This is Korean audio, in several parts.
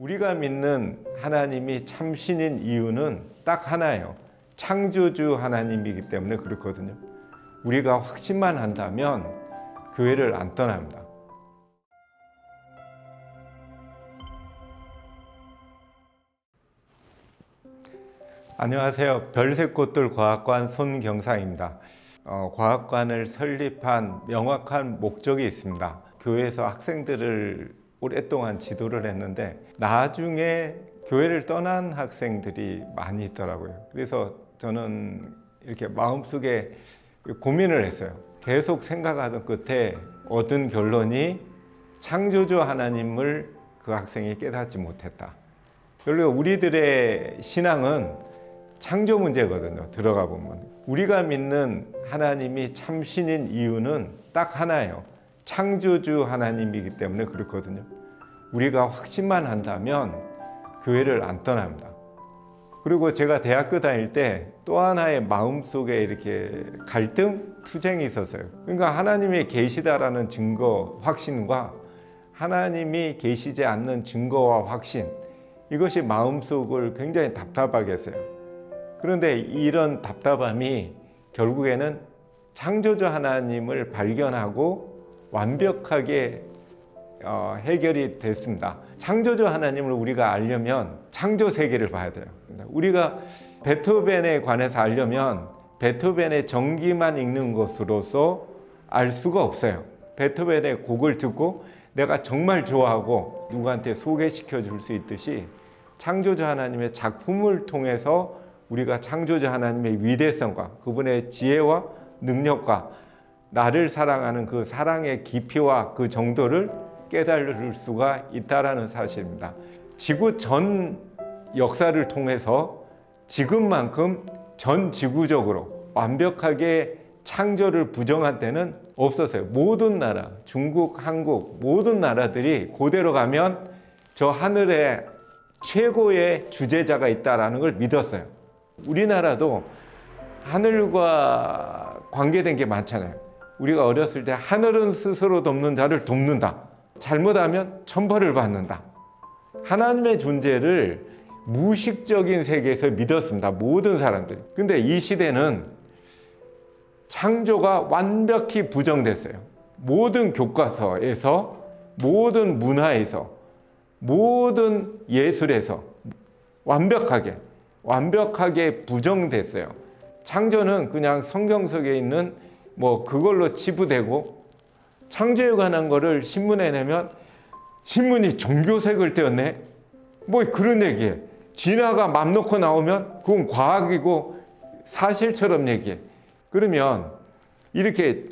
우리가 믿는 하나님이 참신인 이유는 딱 하나예요. 창조주 하나님이기 때문에 그렇거든요. 우리가 확신만 한다면 교회를 안 떠납니다. 안녕하세요. 별새꽃들 과학관 손경상입니다. 과학관을 설립한 명확한 목적이 있습니다. 교회에서 학생들을 오랫동안 지도를 했는데 나중에 교회를 떠난 학생들이 많이 있더라고요. 그래서 저는 이렇게 마음속에 고민을 했어요. 계속 생각하던 끝에 얻은 결론이 창조주 하나님을 그 학생이 깨닫지 못했다. 결국 우리들의 신앙은 창조 문제거든요. 들어가 보면 우리가 믿는 하나님이 참신인 이유는 딱 하나예요. 창조주 하나님이기 때문에 그렇거든요. 우리가 확신만 한다면 교회를 안 떠납니다. 그리고 제가 대학교 다닐 때 또 하나의 마음속에 이렇게 갈등, 투쟁이 있었어요. 그러니까 하나님이 계시다라는 증거, 확신과 하나님이 계시지 않는 증거와 확신, 이것이 마음속을 굉장히 답답하게 했어요. 그런데 이런 답답함이 결국에는 창조주 하나님을 발견하고 완벽하게 해결이 됐습니다. 창조주 하나님을 우리가 알려면 창조 세계를 봐야 돼요. 우리가 베토벤에 관해서 알려면 베토벤의 전기만 읽는 것으로서 알 수가 없어요. 베토벤의 곡을 듣고 내가 정말 좋아하고 누구한테 소개시켜 줄 수 있듯이 창조주 하나님의 작품을 통해서 우리가 창조주 하나님의 위대성과 그분의 지혜와 능력과 나를 사랑하는 그 사랑의 깊이와 그 정도를 깨달을 수가 있다는 사실입니다. 지구 전 역사를 통해서 지금만큼 전 지구적으로 완벽하게 창조를 부정한 때는 없었어요. 모든 나라, 중국, 한국 모든 나라들이 그대로 가면 저 하늘에 최고의 주재자가 있다는 걸 믿었어요. 우리나라도 하늘과 관계된 게 많잖아요. 우리가 어렸을 때 하늘은 스스로 돕는 자를 돕는다. 잘못하면 천벌을 받는다. 하나님의 존재를 무의식적인 세계에서 믿었습니다. 모든 사람들이. 근데 이 시대는 창조가 완벽히 부정됐어요. 모든 교과서에서, 모든 문화에서, 모든 예술에서 완벽하게 부정됐어요. 창조는 그냥 성경 속에 있는 그걸로 치부되고, 창조에 관한 거를 신문에 내면 신문이 종교색을 띄었네? 그런 얘기해. 진화가 맘 놓고 나오면 그건 과학이고 사실처럼 얘기해. 그러면 이렇게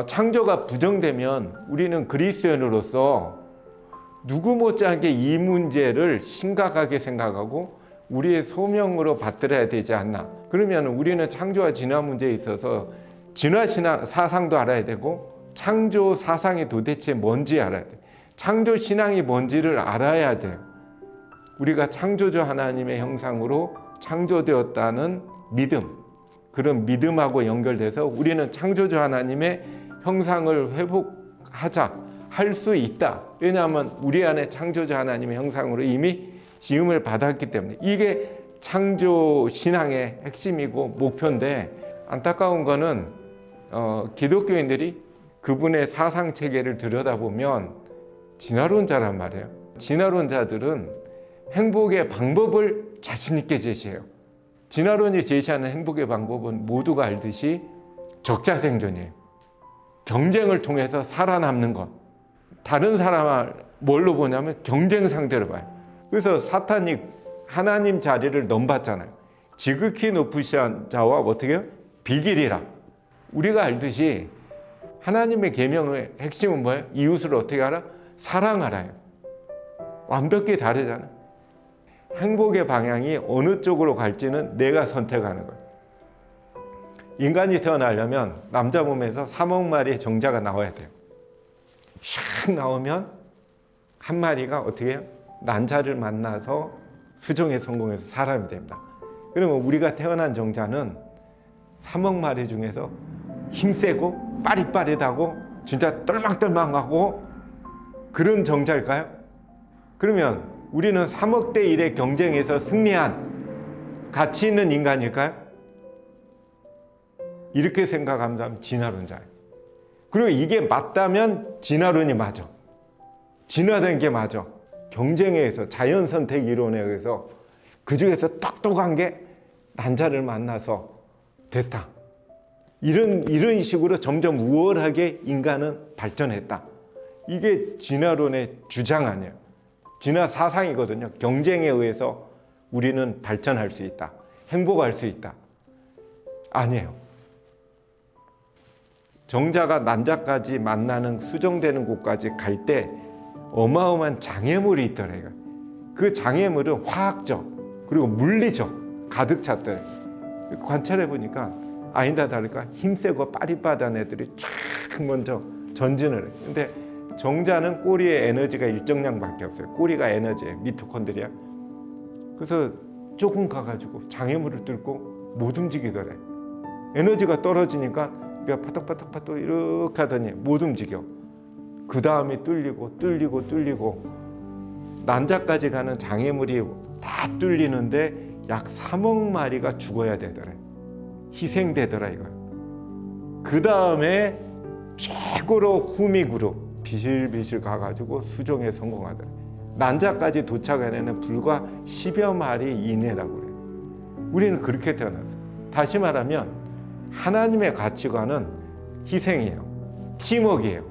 창조가 부정되면 우리는 그리스도인으로서 누구 못지않게 이 문제를 심각하게 생각하고 우리의 소명으로 받들어야 되지 않나. 그러면 우리는 창조와 진화 문제에 있어서 진화 신앙 사상도 알아야 되고 창조 사상이 도대체 뭔지 알아야 돼. 창조 신앙이 뭔지를 알아야 돼요. 우리가 창조주 하나님의 형상으로 창조되었다는 믿음, 그런 믿음하고 연결돼서 우리는 창조주 하나님의 형상을 할 수 있다. 왜냐하면 우리 안에 창조주 하나님의 형상으로 이미 지음을 받았기 때문에. 이게 창조 신앙의 핵심이고 목표인데, 안타까운 거는 기독교인들이 그분의 사상 체계를 들여다보면 진화론자란 말이에요. 진화론자들은 행복의 방법을 자신 있게 제시해요. 진화론이 제시하는 행복의 방법은 모두가 알듯이 적자생존이에요. 경쟁을 통해서 살아남는 것. 다른 사람을 뭘로 보냐면 경쟁 상대로 봐요. 그래서 사탄이 하나님 자리를 넘봤잖아요. 지극히 높으신 자와 어떻게 해요? 비길이라. 우리가 알듯이 하나님의 계명의 핵심은 뭐예요? 이웃을 어떻게 하라? 사랑하라요. 완벽히 다르잖아요. 행복의 방향이 어느 쪽으로 갈지는 내가 선택하는 거예요. 인간이 태어나려면 남자 몸에서 3억 마리의 정자가 나와야 돼요. 샥 나오면 한 마리가 어떻게 해요? 난자를 만나서 수정에 성공해서 사람이 됩니다. 그러면 우리가 태어난 정자는 3억 마리 중에서 힘세고 빠릿빠릿하고 진짜 똘망똘망하고 그런 정자일까요? 그러면 우리는 3억 대 1의 경쟁에서 승리한 가치 있는 인간일까요? 이렇게 생각하면 진화론자예요. 그리고 이게 맞다면 진화론이 맞아. 진화된 게 맞아. 경쟁에 의해서, 자연선택 이론에 의해서 그 중에서 똑똑한 게 난자를 만나서 됐다. 이런 식으로 점점 우월하게 인간은 발전했다. 이게 진화론의 주장 아니에요. 진화 사상이거든요. 경쟁에 의해서 우리는 발전할 수 있다. 행복할 수 있다. 아니에요. 정자가 난자까지 만나는, 수정되는 곳까지 갈 때 어마어마한 장애물이 있더래요. 그 장애물은 화학적 그리고 물리적 가득 찼더래요. 관찰해 보니까 아니다 다를까 힘세고 빠릿빠릿한 애들이 쫙 먼저 전진을 해요. 근데 정자는 꼬리에 에너지가 일정량밖에 없어요. 꼬리가 에너지예요. 미토콘드리아. 그래서 조금 가가지고 장애물을 뚫고 못 움직이더래. 에너지가 떨어지니까 그냥 파떡파떡 이렇게 하더니 못 움직여. 그 다음에 뚫리고 난자까지 가는 장애물이 다 뚫리는데 약 3억 마리가 죽어야 되더래. 희생되더라 이거. 그 다음에 최고로 후미그룹 비실비실 가가지고 수종에 성공하더래. 난자까지 도착하는 불과 10여 마리 이내라고 그래요. 우리는 그렇게 태어났어요. 다시 말하면 하나님의 가치관은 희생이에요. 팀워크예요.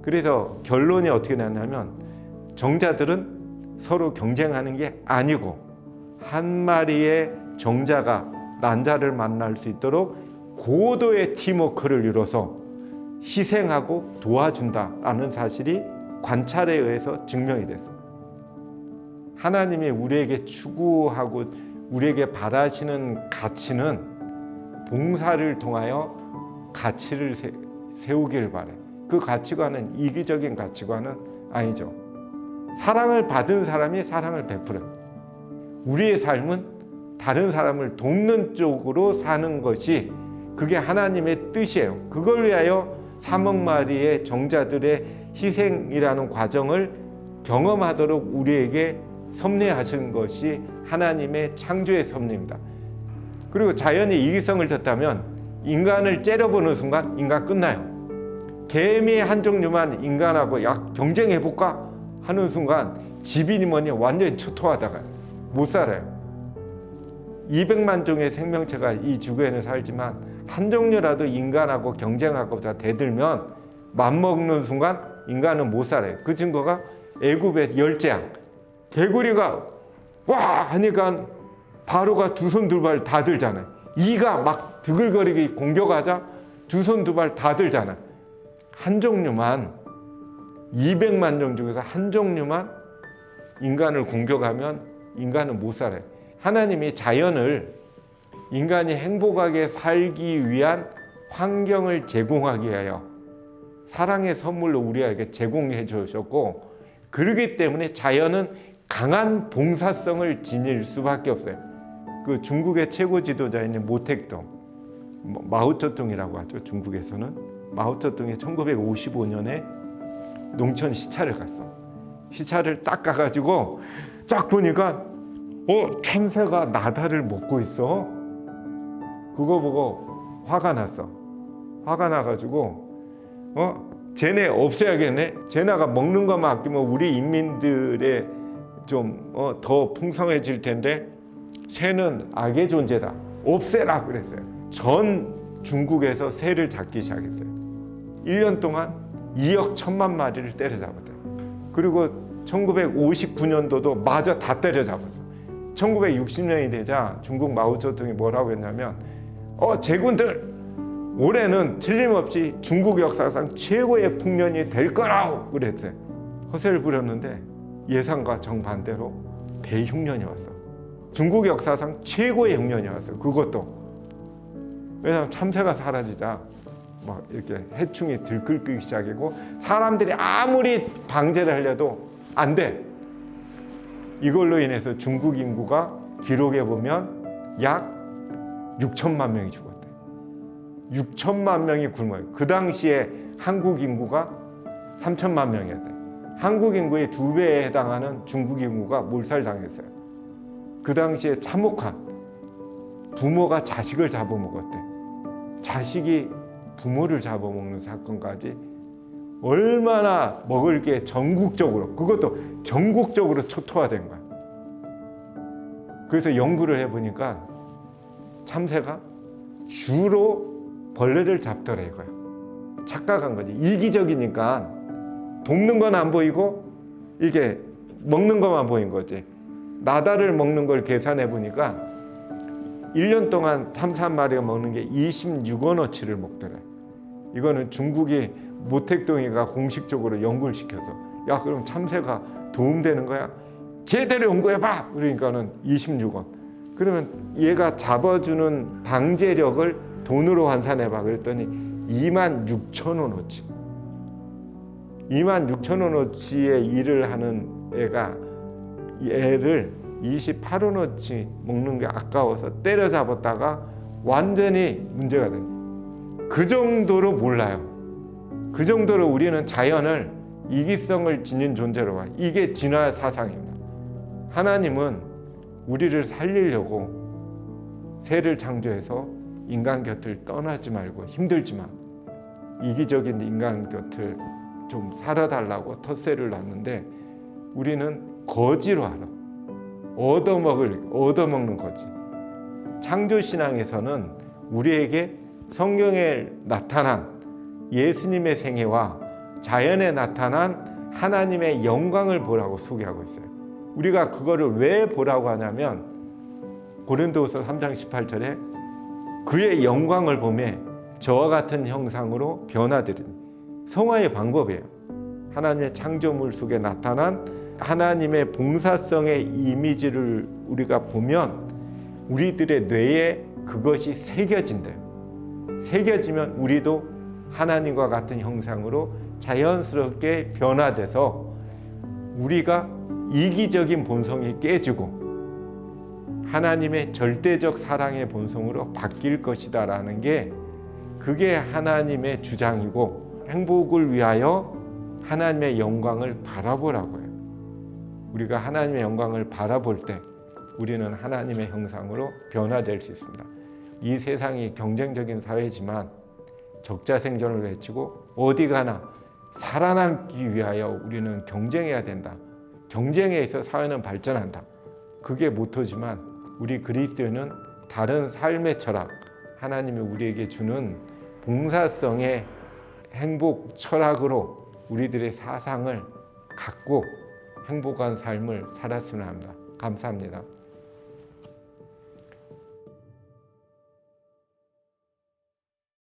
그래서 결론이 어떻게 났냐면 정자들은 서로 경쟁하는 게 아니고 한 마리의 정자가 난자를 만날 수 있도록 고도의 팀워크를 이뤄서 희생하고 도와준다라는 사실이 관찰에 의해서 증명이 됐어요. 하나님이 우리에게 추구하고 우리에게 바라시는 가치는 봉사를 통하여 가치를 세우길 바라요. 그 가치관은 이기적인 가치관은 아니죠. 사랑을 받은 사람이 사랑을 베풀어요. 우리의 삶은 다른 사람을 돕는 쪽으로 사는 것이 그게 하나님의 뜻이에요. 그걸 위하여 3억 마리의 정자들의 희생이라는 과정을 경험하도록 우리에게 섭리하신 것이 하나님의 창조의 섭리입니다. 그리고 자연이 이기성을 졌다면 인간을 째려보는 순간 인간 끝나요. 개미의 한 종류만 인간하고 경쟁해볼까 하는 순간 집이니 뭐니 완전히 초토화다가 못 살아요. 200만 종의 생명체가 이 지구에는 살지만 한 종류라도 인간하고 경쟁하고자 대들면 맘먹는 순간 인간은 못 살아요. 그 증거가 애굽의 열재앙. 개구리가 와 하니까 바로가 두 손 두 발 다 들잖아요. 이가 막 드글거리게 공격하자 두 손 두 발 다 들잖아요. 한 종류만 200만 종 중에서 한 종류만 인간을 공격하면 인간은 못 살아요. 하나님이 자연을 인간이 행복하게 살기 위한 환경을 제공하기 위하여 사랑의 선물로 우리에게 제공해 주셨고, 그러기 때문에 자연은 강한 봉사성을 지닐 수밖에 없어요. 그 중국의 최고 지도자인 모택동, 마오쩌둥이라고 하죠. 중국에서는 마오쩌둥이 1955년에 농촌 시찰을 갔어. 시찰을 딱 가가지고 쫙 보니까 참새가 나다를 먹고 있어. 그거 보고 화가 났어. 화가 나가지고 쟤네 없애야겠네. 쟤네가 먹는 것만 아끼면 우리 인민들의 좀 더 풍성해질 텐데 새는 악의 존재다. 없애라 그랬어요. 전 중국에서 새를 잡기 시작했어요. 1년 동안 2억 1천만 마리를 때려잡았대요. 그리고 1959년도도 마저 다 때려잡았어. 1960년이 되자 중국 마오쩌둥이 뭐라고 했냐면 제군들 올해는 틀림없이 중국 역사상 최고의 풍년이 될 거라고 그랬어요. 허세를 부렸는데 예상과 정반대로 대흉년이 왔어. 중국 역사상 최고의 흉년이 왔어요. 그것도 왜냐하면 참새가 사라지자 막 이렇게 해충이 들끓기 시작이고 사람들이 아무리 방제를 하려도 안 돼. 이걸로 인해서 중국 인구가 기록해 보면 약 6천만 명이 죽었대. 6천만 명이 굶어요. 그 당시에 한국 인구가 3천만 명이었대. 한국 인구의 2배에 해당하는 중국 인구가 몰살당했어요. 그 당시에 참혹한 부모가 자식을 잡아먹었대. 자식이 부모를 잡아먹는 사건까지 얼마나 먹을 게 전국적으로, 그것도 전국적으로 초토화된 거야. 그래서 연구를 해보니까 참새가 주로 벌레를 잡더라 이거야. 착각한 거지. 이기적이니까 돕는 건 안 보이고 이게 먹는 것만 보인 거지. 나다를 먹는 걸 계산해 보니까 1년 동안 참새 한 마리가 먹는 게 26원어치를 먹더래. 이거는 중국이 모택동이가 공식적으로 연구를 시켜서, 야 그럼 참새가 도움되는 거야? 제대로 연구해봐! 그러니까는 26원. 그러면 얘가 잡아주는 방제력을 돈으로 환산해봐. 그랬더니 26,000원어치. 26,000원어치의 일을 하는 애가 얘를 28원어치 먹는 게 아까워서 때려잡았다가 완전히 문제가 된 거예요. 그 정도로 몰라요. 그 정도로 우리는 자연을 이기성을 지닌 존재로 봐요. 이게 진화 사상입니다. 하나님은 우리를 살리려고 새를 창조해서 인간 곁을 떠나지 말고 힘들지만 이기적인 인간 곁을 좀 살아달라고 텃새를 놨는데 우리는 거지로 알아. 얻어먹는 거지. 창조신앙에서는 우리에게 성경에 나타난 예수님의 생애와 자연에 나타난 하나님의 영광을 보라고 소개하고 있어요. 우리가 그거를 왜 보라고 하냐면 고린도후서 3장 18절에 그의 영광을 보며 저와 같은 형상으로 변화되리니, 성화의 방법이에요. 하나님의 창조물 속에 나타난 하나님의 봉사성의 이미지를 우리가 보면 우리들의 뇌에 그것이 새겨진대요. 새겨지면 우리도 하나님과 같은 형상으로 자연스럽게 변화돼서 우리가 이기적인 본성이 깨지고 하나님의 절대적 사랑의 본성으로 바뀔 것이다라는 게, 그게 하나님의 주장이고, 행복을 위하여 하나님의 영광을 바라보라고 해요. 우리가 하나님의 영광을 바라볼 때 우리는 하나님의 형상으로 변화될 수 있습니다. 이 세상이 경쟁적인 사회지만 적자생존을 외치고 어디 가나 살아남기 위하여 우리는 경쟁해야 된다. 경쟁에 있어 사회는 발전한다. 그게 모토지만 우리 그리스도인은 다른 삶의 철학, 하나님이 우리에게 주는 봉사성의 행복 철학으로 우리들의 사상을 갖고 행복한 삶을 살았으면 합니다. 감사합니다.